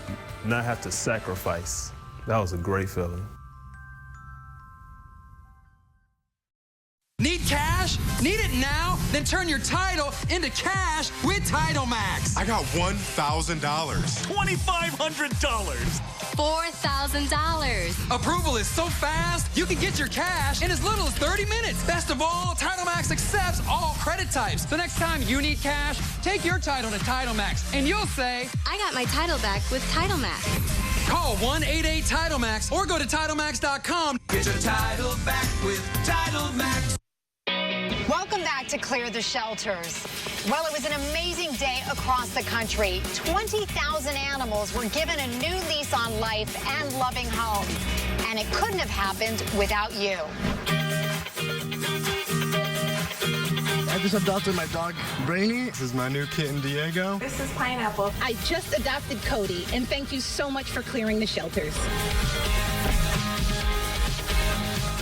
not have to sacrifice. That was a great feeling. Need cash? Need it now? Then turn your title into cash with Title Max. I got $1,000. $2,500. $4,000. Approval is so fast, you can get your cash in as little as 30 minutes. Best of all, Title Max accepts all credit types. So next time you need cash, take your title to Title Max, and you'll say, I got my title back with Title Max. Call 1-88-TITLE-MAX or go to TitleMax.com. Get your title back with Title Max. Welcome back to Clear the Shelters. Well, it was an amazing day across the country. 20,000 animals were given a new lease on life and loving homes. And it couldn't have happened without you. I just adopted my dog, Brainy. This is my new kitten, Diego. This is Pineapple. I just adopted Cody, and thank you so much for clearing the shelters.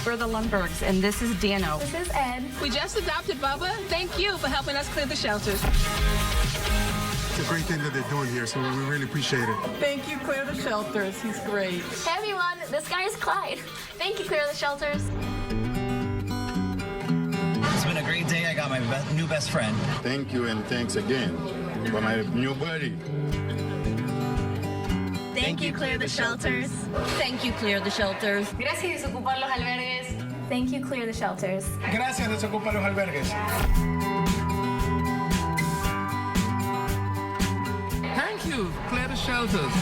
We're the Lundbergs, and this is Dano. This is Ed. We just adopted Bubba. Thank you for helping us clear the shelters. It's a great thing that they're doing here, so we really appreciate it. Thank you, Clear the Shelters. He's great. Hey everyone, this guy is Clyde. Thank you, Clear the Shelters. It's been a great day. I got my new best friend. Thank you and thanks again for my new buddy. Thank you, Clear the Shelters. Thank you, Clear the Shelters. Gracias, Desocupa los Albergues. Thank you, Clear the Shelters. Gracias, Desocupa los Albergues. Thank you, Clear the Shelters.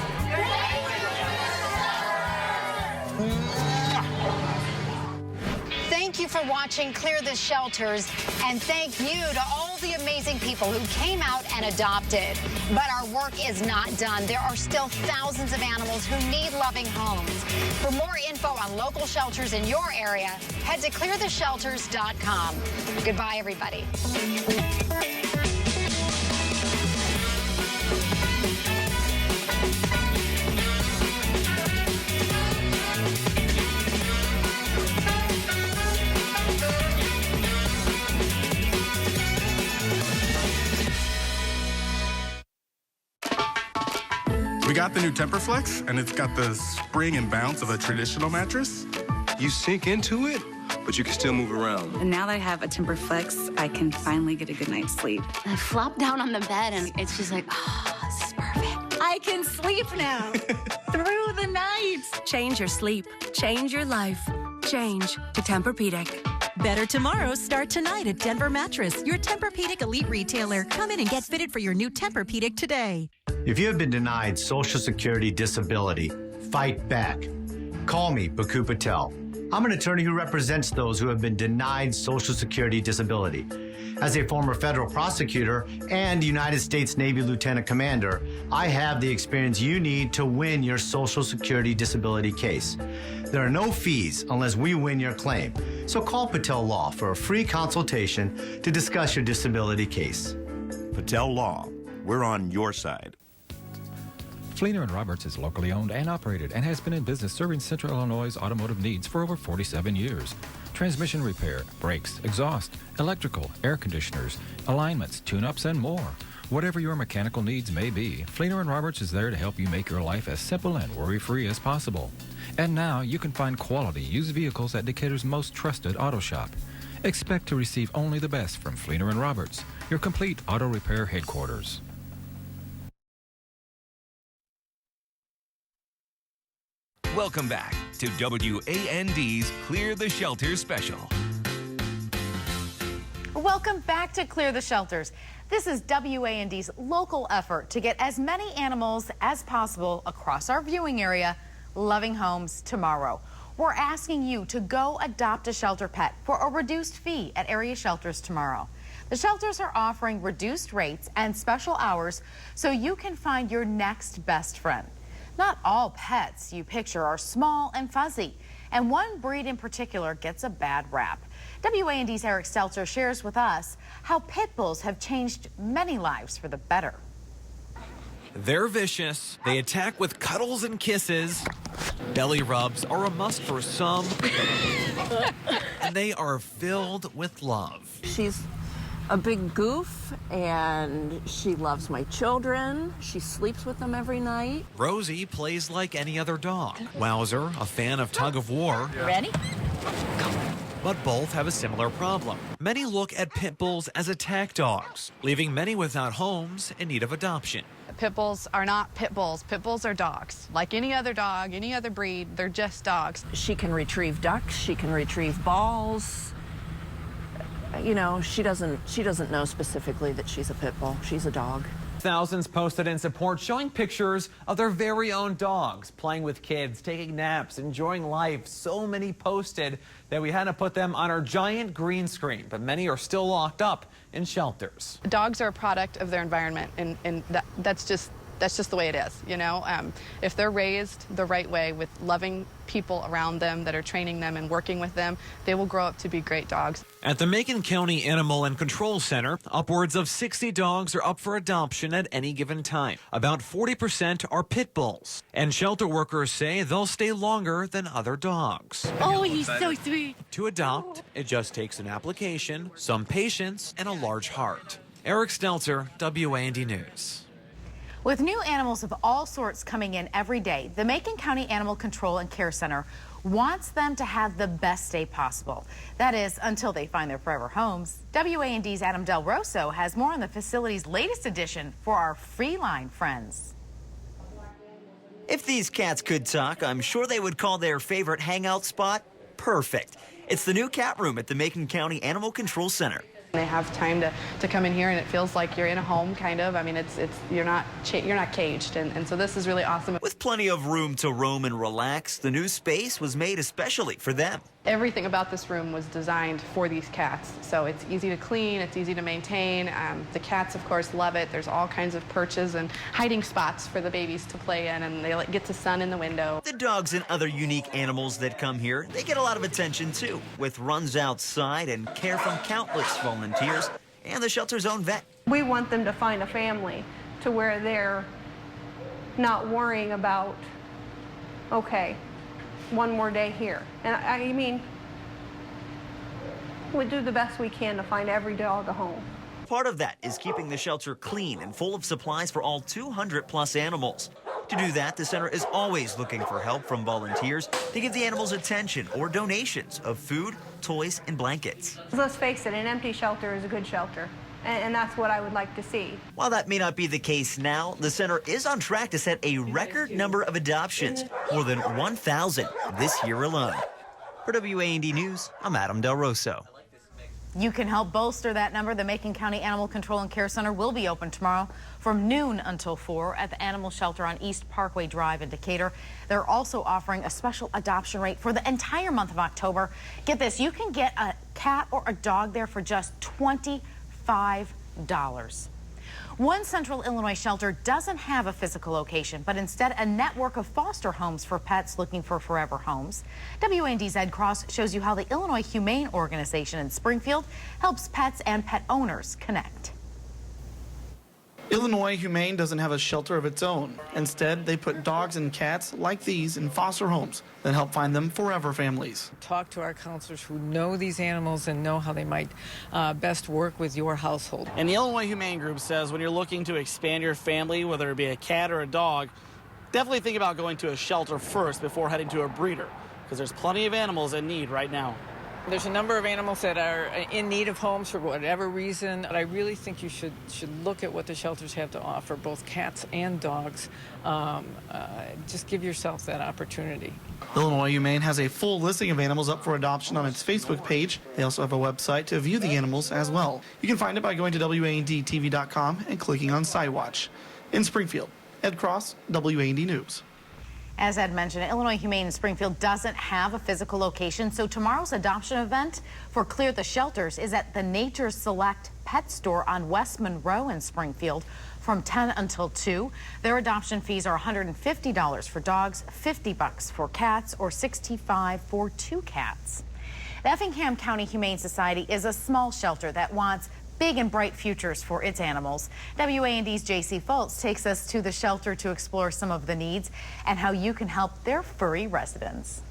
Thank you for watching Clear the Shelters, and thank you to all the amazing people who came out and adopted. But our work is not done. There are still thousands of animals who need loving homes. For more info on local shelters in your area, head to cleartheshelters.com. Goodbye, everybody. We got the new Temperflex, and it's got the spring and bounce of a traditional mattress. You sink into it, but you can still move around. And now that I have a Temperflex, I can finally get a good night's sleep. I flop down on the bed, and it's just like, oh, this is perfect. I can sleep now through the night. Change your sleep. Change your life. Change to Tempur-Pedic. Better tomorrows start tonight at Denver Mattress, your Tempur-Pedic elite retailer. Come in and get fitted for your new Tempur-Pedic today. If you have been denied Social Security disability, fight back. Call me, Baku Patel. I'm an attorney who represents those who have been denied Social Security disability. As a former federal prosecutor and United States Navy Lieutenant Commander, I have the experience you need to win your Social Security disability case. There are no fees unless we win your claim. So call Patel Law for a free consultation to discuss your disability case. Patel Law, we're on your side. Fleener & Roberts is locally owned and operated and has been in business serving Central Illinois' automotive needs for over 47 years. Transmission repair, brakes, exhaust, electrical, air conditioners, alignments, tune-ups, and more. Whatever your mechanical needs may be, Fleener & Roberts is there to help you make your life as simple and worry-free as possible. And now you can find quality used vehicles at Decatur's most trusted auto shop. Expect to receive only the best from Fleener & Roberts, your complete auto repair headquarters. Welcome back to WAND's Clear the Shelters special. Welcome back to Clear the Shelters. This is WAND's local effort to get as many animals as possible across our viewing area loving homes tomorrow. We're asking you to go adopt a shelter pet for a reduced fee at area shelters tomorrow. The shelters are offering reduced rates and special hours so you can find your next best friend. Not all pets you picture are small and fuzzy, and one breed in particular gets a bad rap. WAND's Eric Stelter shares with us how pit bulls have changed many lives for the better. They're vicious, they attack with cuddles and kisses, belly rubs are a must for some, and they are filled with love. She's a big goof, and she loves my children. She sleeps with them every night. Rosie plays like any other dog. Wowzer, a fan of tug of war. Ready? But both have a similar problem. Many look at pit bulls as attack dogs, leaving many without homes in need of adoption. Pit bulls are not pit bulls. Pit bulls are dogs. Like any other dog, any other breed, they're just dogs. She can retrieve ducks. She can retrieve balls. You know, she doesn't know specifically that she's a pit bull. She's a dog. Thousands posted in support, showing pictures of their very own dogs, playing with kids, taking naps, enjoying life. So many posted that we had to put them on our giant green screen, but many are still locked up in shelters. Dogs are a product of their environment, and that's just the way it is, you know. If they're raised the right way with loving people around them that are training them and working with them, they will grow up to be great dogs. At the Macon County Animal and Control Center, upwards of 60 dogs are up for adoption at any given time. About 40% are pit bulls, and shelter workers say they'll stay longer than other dogs. Oh, he's so sweet. To adopt, it just takes an application, some patience, and a large heart. Eric Stelter, WAND News. With new animals of all sorts coming in every day, the Macon County Animal Control and Care Center wants them to have the best day possible. That is, until they find their forever homes. WAND's Adam Del Rosso has more on the facility's latest addition for our feline friends. If these cats could talk, I'm sure they would call their favorite hangout spot perfect. It's the new cat room at the Macon County Animal Control Center. They have time to come in here, and it feels like you're in a home, kind of. I mean, you're not caged, and so this is really awesome. With plenty of room to roam and relax, the new space was made especially for them. Everything about this room was designed for these cats, so it's easy to clean, it's easy to maintain. The cats, of course, love it. There's all kinds of perches and hiding spots for the babies to play in, and they get the sun in the window. The dogs and other unique animals that come here, they get a lot of attention too, with runs outside and care from countless volunteers and the shelter's own vet. We want them to find a family to where they're not worrying about, okay, one more day here. And I mean, we do the best we can to find every dog a home. Part of that is keeping the shelter clean and full of supplies for all 200+ animals. To do that, the center is always looking for help from volunteers to give the animals attention or donations of food, toys, and blankets. Let's face it, an empty shelter is a good shelter. And that's what I would like to see. While that may not be the case now, the center is on track to set a record number of adoptions, more than 1,000 this year alone. For WAND News, I'm Adam Del Rosso. You can help bolster that number. The Macon County Animal Control and Care Center will be open tomorrow from noon until 4 at the Animal Shelter on East Parkway Drive in Decatur. They're also offering a special adoption rate for the entire month of October. Get this, you can get a cat or a dog there for just $25. One Central Illinois shelter doesn't have a physical location, but instead a network of foster homes for pets looking for forever homes. WAND's Ed Cross shows you how the Illinois Humane Organization in Springfield helps pets and pet owners connect. Illinois Humane doesn't have a shelter of its own. Instead, they put dogs and cats like these in foster homes that help find them forever families. Talk to our counselors who know these animals and know how they might best work with your household. And the Illinois Humane Group says when you're looking to expand your family, whether it be a cat or a dog, definitely think about going to a shelter first before heading to a breeder, because there's plenty of animals in need right now. There's a number of animals that are in need of homes for whatever reason. But I really think you should look at what the shelters have to offer, both cats and dogs. Just give yourself that opportunity. Illinois Humane has a full listing of animals up for adoption on its Facebook page. They also have a website to view the animals as well. You can find it by going to WANDTV.com and clicking on SciWatch. In Springfield, Ed Cross, WAND News. As Ed mentioned, Illinois Humane in Springfield doesn't have a physical location, so tomorrow's adoption event for Clear the Shelters is at the Nature's Select Pet Store on West Monroe in Springfield from 10 until 2. Their adoption fees are $150 for dogs, $50 for cats, or $65 for 2 cats. The Effingham County Humane Society is a small shelter that wants big and bright futures for its animals. WAND's JC Fultz takes us to the shelter to explore some of the needs and how you can help their furry residents.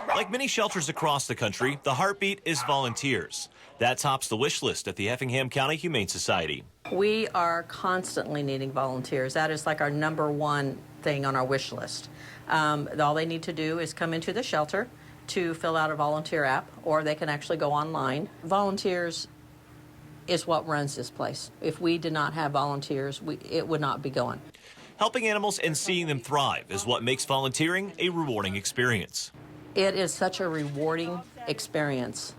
Like many shelters across the country, the heartbeat is volunteers. That tops the wish list at the Effingham County Humane Society. We are constantly needing volunteers. That is like our #1 thing on our wish list. All they need to do is come into the shelter to fill out a volunteer app, or they can actually go online. Volunteers is what runs this place. If we did not have volunteers, it would not be going. Helping animals and seeing them thrive is what makes volunteering a rewarding experience. It is such a rewarding experience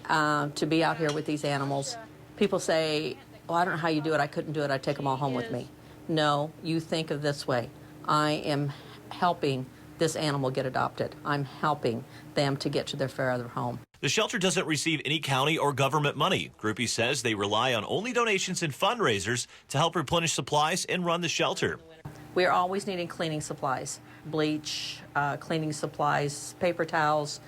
to be out here with these animals. People say, oh, I don't know how you do it. I couldn't do it. I'd take them all home with me. No, you think of this way. I am helping this animal get adopted. I'm helping them to get to their forever home. The shelter doesn't receive any county or government money. Groupie says they rely on only donations and fundraisers to help replenish supplies and run the shelter. We're always needing cleaning supplies, bleach, cleaning supplies, paper towels,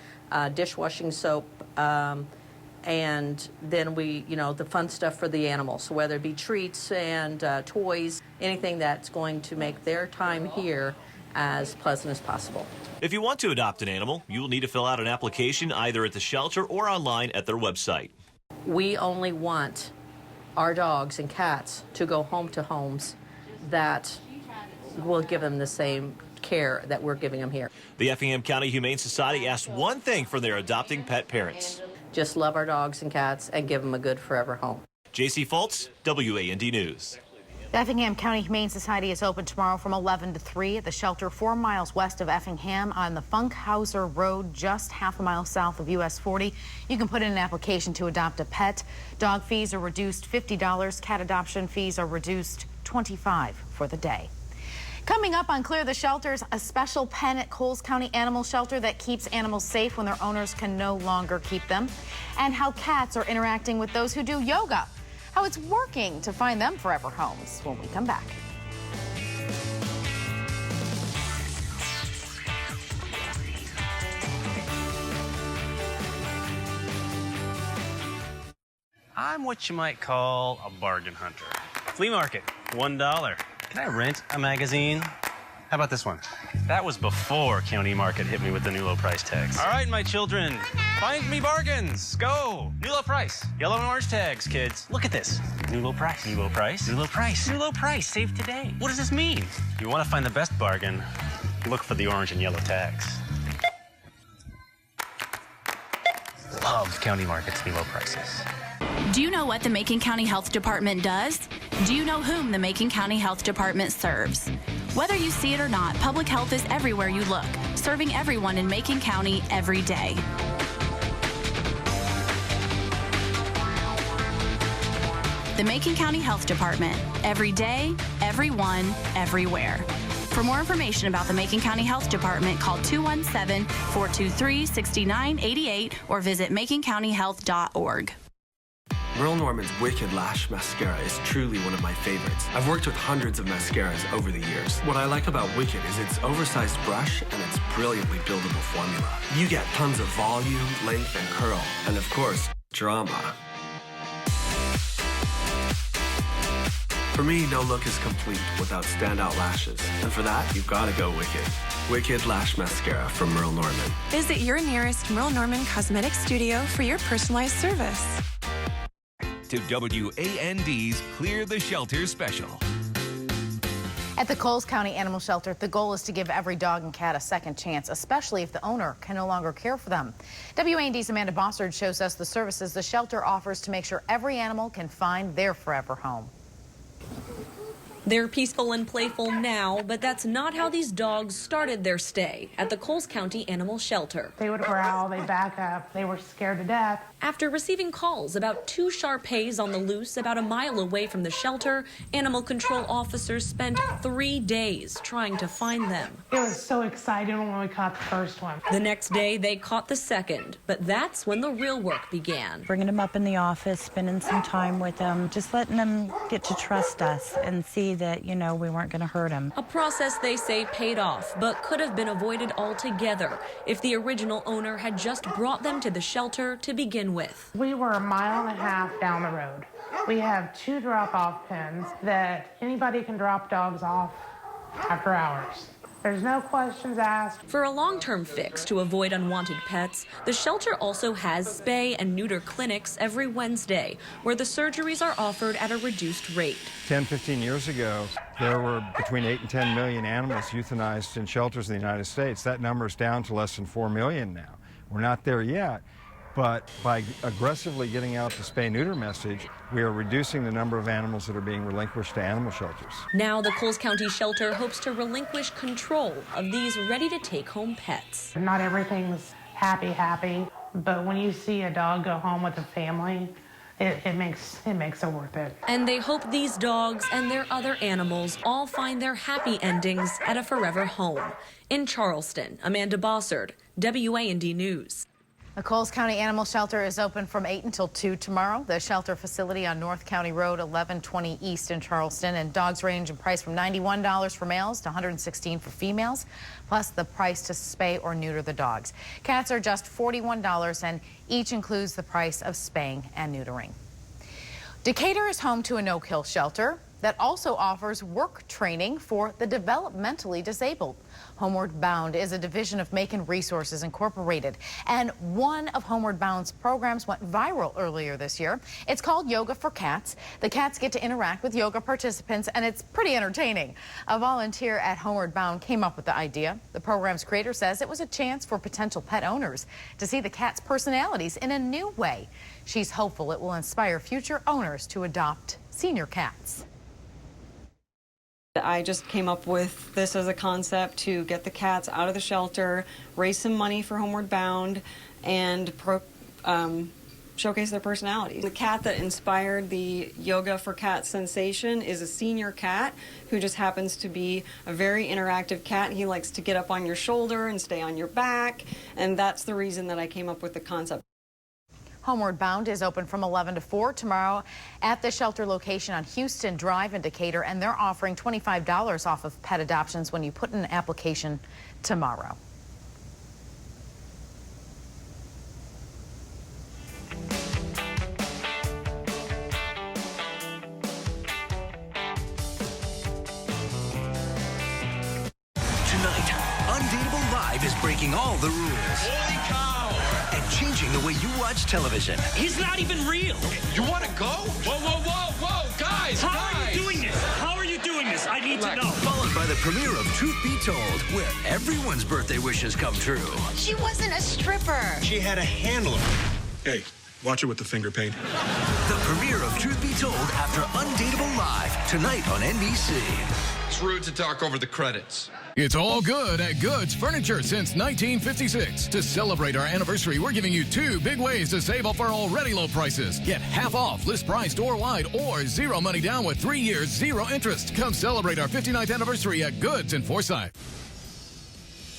dishwashing soap, and then the fun stuff for the animals, so whether it be treats and toys, anything that's going to make their time here as pleasant as possible. If you want to adopt an animal, you will need to fill out an application either at the shelter or online at their website. We only want our dogs and cats to go home to homes that will give them the same care that we're giving them here. The Effingham County Humane Society asked one thing from their adopting pet parents. Just love our dogs and cats and give them a good forever home. J.C. Fultz, WAND News. The Effingham County Humane Society is open tomorrow from 11 to 3 at the shelter 4 miles west of Effingham on the Funkhauser Road, just half a mile south of US 40. You can put in an application to adopt a pet. Dog fees are reduced $50. Cat adoption fees are reduced $25 for the day. Coming up on Clear the Shelters, a special pen at Coles County Animal Shelter that keeps animals safe when their owners can no longer keep them, and how cats are interacting with those who do yoga, how it's working to find them forever homes when we come back. I'm what you might call a bargain hunter. Flea market, $1. Can I rent a magazine? How about this one? That was before County Market hit me with the new low price tags. All right, my children, find me bargains. Go. New low price. Yellow and orange tags, kids. Look at this. New low price. New low price. New low price. New low price. Save today. What does this mean? You want to find the best bargain, look for the orange and yellow tags. Love County Market's new low prices. Do you know what the Macon County Health Department does? Do you know whom the Macon County Health Department serves? Whether you see it or not, public health is everywhere you look, serving everyone in Macon County every day. The Macon County Health Department, every day, everyone, everywhere. For more information about the Macon County Health Department, call 217-423-6988 or visit maconcountyhealth.org. Merle Norman's Wicked Lash Mascara is truly one of my favorites. I've worked with hundreds of mascaras over the years. What I like about Wicked is its oversized brush and its brilliantly buildable formula. You get tons of volume, length, and curl, and of course, drama. For me, no look is complete without standout lashes. And for that, you've got to go Wicked. Wicked Lash Mascara from Merle Norman. Visit your nearest Merle Norman Cosmetic Studio for your personalized service. To WAND's Clear the Shelter special. At the Coles County Animal Shelter, the goal is to give every dog and cat a second chance, especially if the owner can no longer care for them. WAND's Amanda Bossard shows us the services the shelter offers to make sure every animal can find their forever home. They're peaceful and playful now, but that's not how these dogs started their stay at the Coles County Animal Shelter. They would growl, they'd back up, they were scared to death. After receiving calls about 2 Shar-Peis on the loose about a mile away from the shelter, animal control officers spent 3 days trying to find them. It was so exciting when we caught the first one. The next day, they caught the second, but that's when the real work began. Bringing them up in the office, spending some time with them, just letting them get to trust us and see that, you know, we weren't going to hurt them. A process they say paid off, but could have been avoided altogether if the original owner had just brought them to the shelter to begin with. We were 1.5 miles down the road. We have 2 drop-off pens that anybody can drop dogs off after hours. There's no questions asked. For a long-term fix to avoid unwanted pets, the shelter also has spay and neuter clinics every Wednesday, where the surgeries are offered at a reduced rate. 10, 15 years ago, there were between 8 and 10 million animals euthanized in shelters in the United States. That number is down to less than 4 million now. We're not there yet, but by aggressively getting out the spay-neuter message, we are reducing the number of animals that are being relinquished to animal shelters. Now the Coles County Shelter hopes to relinquish control of these ready-to-take-home pets. Not everything's happy, but when you see a dog go home with a family, it makes it worth it. And they hope these dogs and their other animals all find their happy endings at a forever home. In Charleston, Amanda Bossard, WAND News. The Coles County Animal Shelter is open from 8 until 2 tomorrow. The shelter facility on North County Road 1120 East in Charleston, and dogs range in price from $91 for males to $116 for females, plus the price to spay or neuter the dogs. Cats are just $41, and each includes the price of spaying and neutering. Decatur is home to a no-kill shelter that also offers work training for the developmentally disabled. Homeward Bound is a division of Macon Resources Incorporated, and one of Homeward Bound's programs went viral earlier this year. It's called Yoga for Cats. The cats get to interact with yoga participants, and it's pretty entertaining. A volunteer at Homeward Bound came up with the idea. The program's creator says it was a chance for potential pet owners to see the cats' personalities in a new way. She's hopeful it will inspire future owners to adopt senior cats. I just came up with this as a concept to get the cats out of the shelter, raise some money for Homeward Bound, and showcase their personalities. The cat that inspired the Yoga for Cats sensation is a senior cat who just happens to be a very interactive cat. He likes to get up on your shoulder and stay on your back, and that's the reason that I came up with the concept. Homeward Bound is open from 11 to 4 tomorrow at the shelter location on Houston Drive in Decatur, and they're offering $25 off of pet adoptions when you put in an application tomorrow. Tonight, Undateable Live is breaking all the rules. Holy cow! And changing the way you watch television. He's not even real. You want to go? Whoa, whoa, whoa, whoa, guys! How are you doing this? How are you doing this? I need to know. Followed by the premiere of Truth Be Told, where everyone's birthday wishes come true. She wasn't a stripper. She had a handler. Hey, watch her with the finger paint. The premiere of Truth Be Told after Undateable Live, tonight on NBC. It's rude to talk over the credits. It's all good at Goods Furniture since 1956. To celebrate our anniversary, we're giving you 2 big ways to save off our already low prices. Get half off, list price store-wide, or 0 money down with 3 years, 0 interest. Come celebrate our 59th anniversary at Goods in Forsyth.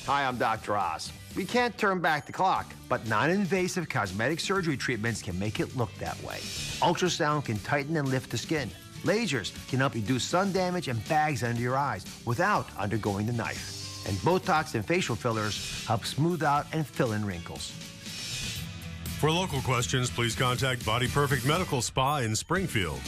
Hi, I'm Dr. Oz. We can't turn back the clock, but non-invasive cosmetic surgery treatments can make it look that way. Ultrasound can tighten and lift the skin. Lasers can help reduce sun damage and bags under your eyes without undergoing the knife. And Botox and facial fillers help smooth out and fill in wrinkles. For local questions, please contact Body Perfect Medical Spa in Springfield.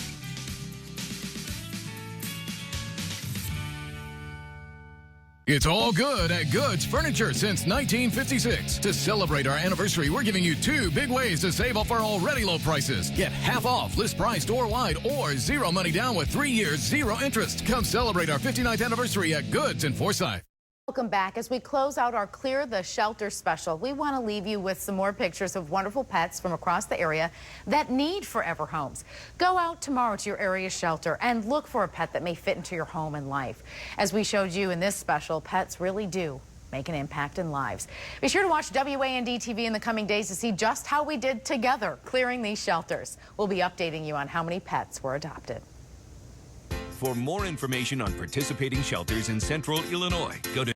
It's all good at Goods Furniture since 1956. To celebrate our anniversary, we're giving you 2 big ways to save off our already low prices. Get half off, list price store-wide, or 0 money down with 3 years, 0 interest. Come celebrate our 59th anniversary at Goods in Forsyth. Welcome back. As we close out our Clear the Shelter special, we want to leave you with some more pictures of wonderful pets from across the area that need forever homes. Go out tomorrow to your area shelter and look for a pet that may fit into your home and life. As we showed you in this special, pets really do make an impact in lives. Be sure to watch WAND TV in the coming days to see just how we did together clearing these shelters. We'll be updating you on how many pets were adopted. For more information on participating shelters in Central Illinois, go to